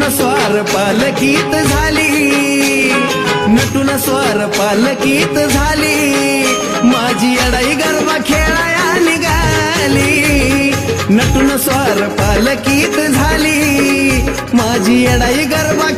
स्वार पालकीत झाली, नटून स्वार पालकीत झाली, माझी अडाई गरबा खेळाया निघाली, नटून स्वार पालकीत झाली, माझी अडाई गरबा